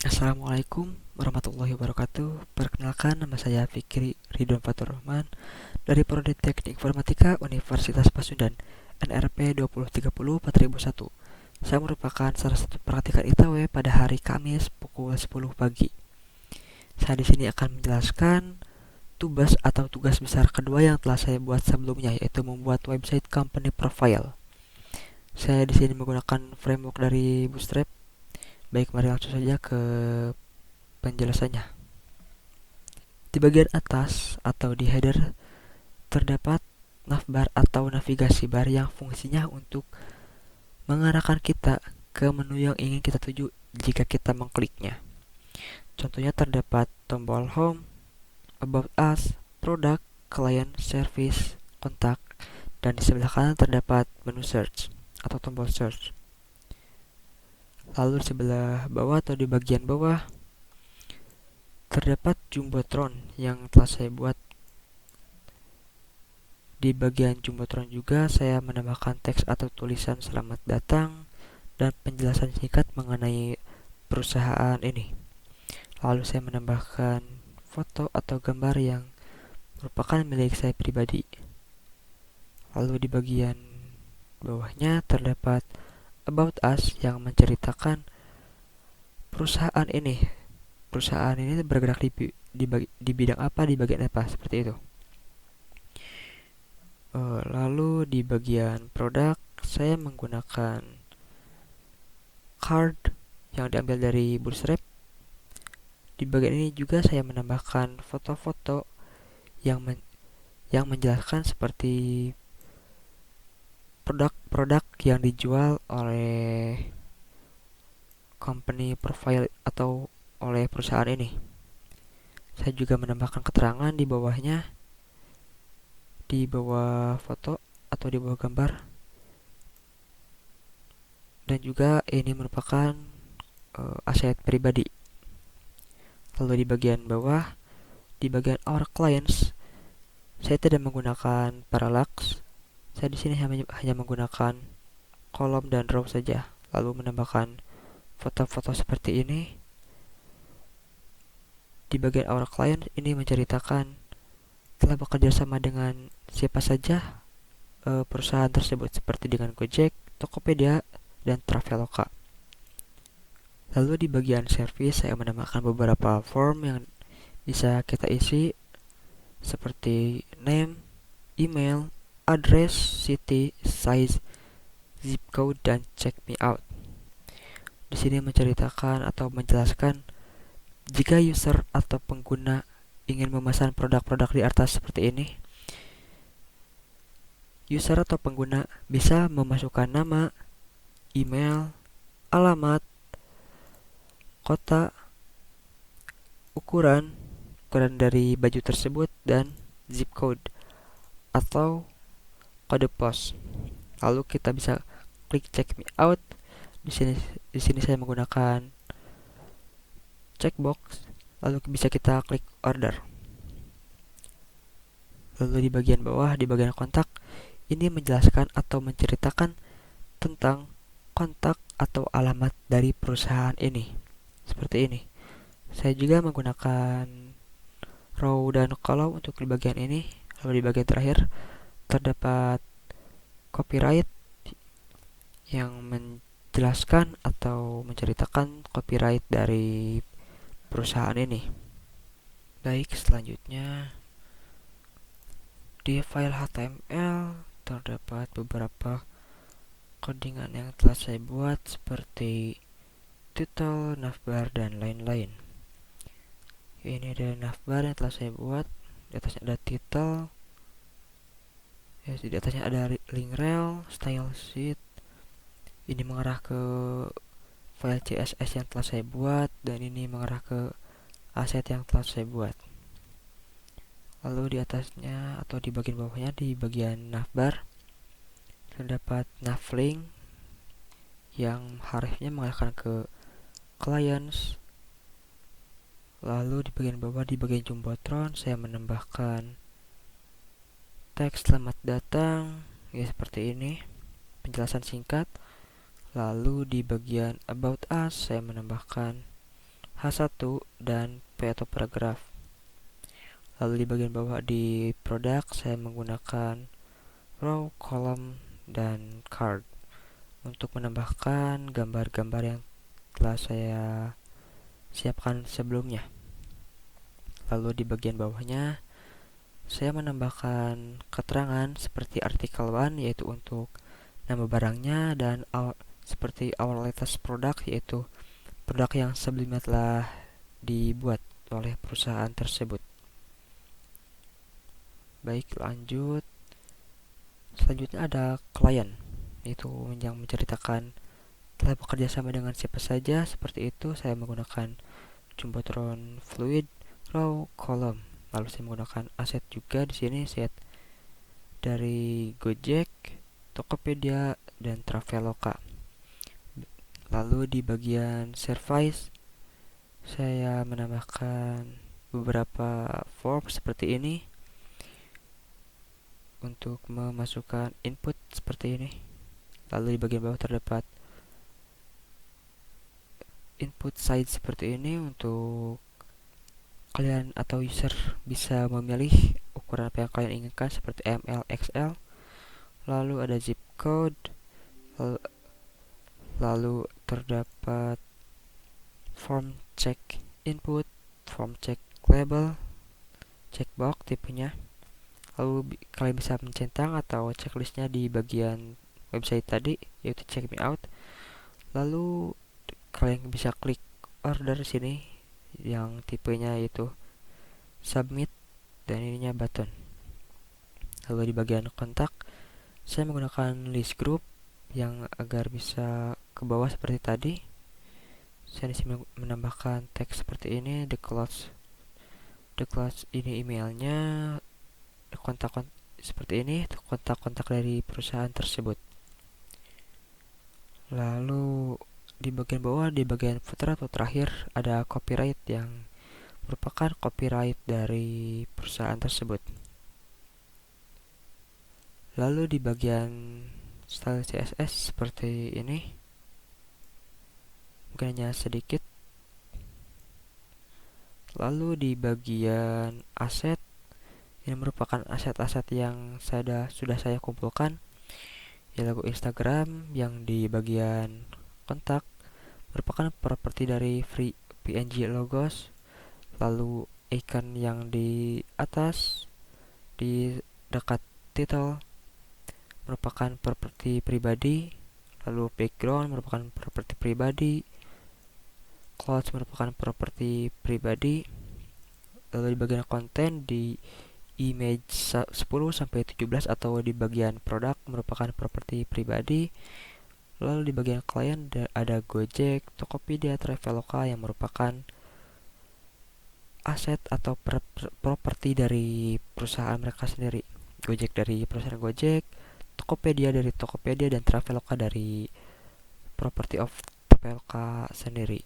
Assalamualaikum warahmatullahi wabarakatuh. Perkenalkan, nama saya Fikri Ridwan Fatur Rahman dari Prodi Teknik Informatika Universitas Pasundan, NRP 2030 4001. Saya merupakan salah satu praktikan ITW pada hari Kamis pukul 10 pagi. Saya di sini akan menjelaskan tugas atau tugas besar kedua yang telah saya buat sebelumnya, yaitu membuat website company profile. Saya di sini menggunakan framework dari Bootstrap. Baik, mari langsung saja ke penjelasannya. Di bagian atas atau di header terdapat navbar atau navigasi bar yang fungsinya untuk mengarahkan kita ke menu yang ingin kita tuju jika kita mengkliknya. Contohnya terdapat tombol home, about us, produk, client, service, kontak, dan di sebelah kanan terdapat menu search atau tombol search. Lalu di sebelah bawah atau di bagian bawah terdapat jumbotron yang telah saya buat. Di bagian jumbotron juga saya menambahkan teks atau tulisan selamat datang dan penjelasan singkat mengenai perusahaan ini. Lalu saya menambahkan foto atau gambar yang merupakan milik saya pribadi. Lalu di bagian bawahnya terdapat about us yang menceritakan perusahaan ini. Perusahaan ini bergerak di bidang apa, di bagian apa, seperti itu. Lalu di bagian produk saya menggunakan card yang diambil dari Bootstrap. Di bagian ini juga saya menambahkan foto-foto yang menjelaskan seperti produk-produk yang dijual oleh company profile atau oleh perusahaan ini. Saya juga menambahkan keterangan di bawahnya, di bawah foto atau di bawah gambar, dan juga ini merupakan aset pribadi. Lalu di bagian bawah, di bagian our clients, saya tidak menggunakan parallax. Saya di sini hanya menggunakan kolom dan row saja, lalu menambahkan foto-foto seperti ini. Di bagian our client ini menceritakan telah bekerja sama dengan siapa saja perusahaan tersebut, seperti dengan Gojek, Tokopedia, dan Traveloka. Lalu di bagian service saya menambahkan beberapa form yang bisa kita isi seperti name, email, address, city, size, zip code, dan check me out. Di sini menceritakan atau menjelaskan jika user atau pengguna ingin memesan produk-produk di atas seperti ini, user atau pengguna bisa memasukkan nama, email, alamat, kota, ukuran dari baju tersebut, dan zip code atau kode pos. Lalu kita bisa klik check me out. Di sini saya menggunakan checkbox. Lalu bisa kita klik order. Lalu di bagian bawah, di bagian kontak, ini menjelaskan atau menceritakan tentang kontak atau alamat dari perusahaan ini. Seperti ini. Saya juga menggunakan row dan column untuk di bagian ini. Lalu di bagian terakhir terdapat copyright yang menjelaskan atau menceritakan copyright dari perusahaan ini. Baik, selanjutnya di file HTML terdapat beberapa codingan yang telah saya buat seperti title, navbar, dan lain-lain. Ini ada navbar yang telah saya buat. Di atasnya ada title, di atasnya ada link rel, style sheet. Ini mengarah ke file CSS yang telah saya buat, dan ini mengarah ke aset yang telah saya buat. Lalu di atasnya atau di bagian bawahnya, di bagian navbar terdapat navlink yang harusnya mengarahkan ke clients. Lalu di bagian bawah, di bagian jumbotron, saya menambahkan teks selamat datang, ya seperti ini, penjelasan singkat. Lalu di bagian about us, saya menambahkan H1 dan P atau paragraf. Lalu di bagian bawah di produk saya menggunakan row, column, dan card untuk menambahkan gambar-gambar yang telah saya siapkan sebelumnya. Lalu di bagian bawahnya saya menambahkan keterangan seperti artikel 1 yaitu untuk nama barangnya, dan seperti our latest product yaitu produk yang sebelumnya telah dibuat oleh perusahaan tersebut. Baik, lanjut. Selanjutnya ada klien, yaitu yang menceritakan telah bekerja sama dengan siapa saja. Seperti itu, saya menggunakan Jumbotron Fluid Row Column. Lalu saya menggunakan aset juga di sini, set dari Gojek, Tokopedia, dan Traveloka. Lalu di bagian service saya menambahkan beberapa form seperti ini untuk memasukkan input seperti ini. Lalu di bagian bawah terdapat input side seperti ini untuk kalian atau user bisa memilih ukuran apa yang kalian inginkan seperti ML, XL. Lalu ada zip code, lalu terdapat form check input, form check label, checkbox tipenya. Lalu kalian bisa mencentang atau checklistnya di bagian website tadi, yaitu check me out. Lalu kalian bisa klik order sini yang tipenya yaitu submit, dan ininya button. Lalu di bagian kontak saya menggunakan list group yang agar bisa ke bawah seperti tadi. Saya disini menambahkan teks seperti ini, the class ini emailnya, kontak seperti ini, kontak-kontak dari perusahaan tersebut. Lalu di bagian bawah, di bagian footer atau terakhir, ada copyright yang merupakan copyright dari perusahaan tersebut. Lalu di bagian style CSS seperti ini, mungkin hanya sedikit. Lalu di bagian aset, ini merupakan aset-aset yang sudah saya kumpulkan, ya logo Instagram yang di bagian kontak merupakan properti dari free PNG logos. Lalu icon yang di atas di dekat title merupakan properti pribadi. Lalu background merupakan properti pribadi, clouds merupakan properti pribadi. Lalu di bagian konten di image 10 sampai 17 atau di bagian produk merupakan properti pribadi. Lalu di bagian klien ada Gojek, Tokopedia, Traveloka yang merupakan aset atau properti dari perusahaan mereka sendiri. Gojek dari perusahaan Gojek, Tokopedia dari Tokopedia, dan Traveloka dari property of Traveloka sendiri.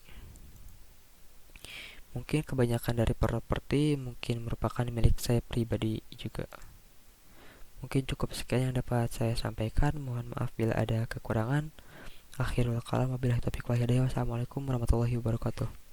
Mungkin kebanyakan dari properti mungkin merupakan milik saya pribadi juga. Mungkin cukup sekian yang dapat saya sampaikan. Mohon maaf bila ada kekurangan. Akhirul kalam, wabillahi taufiq wal hidayah. Wassalamualaikum warahmatullahi wabarakatuh.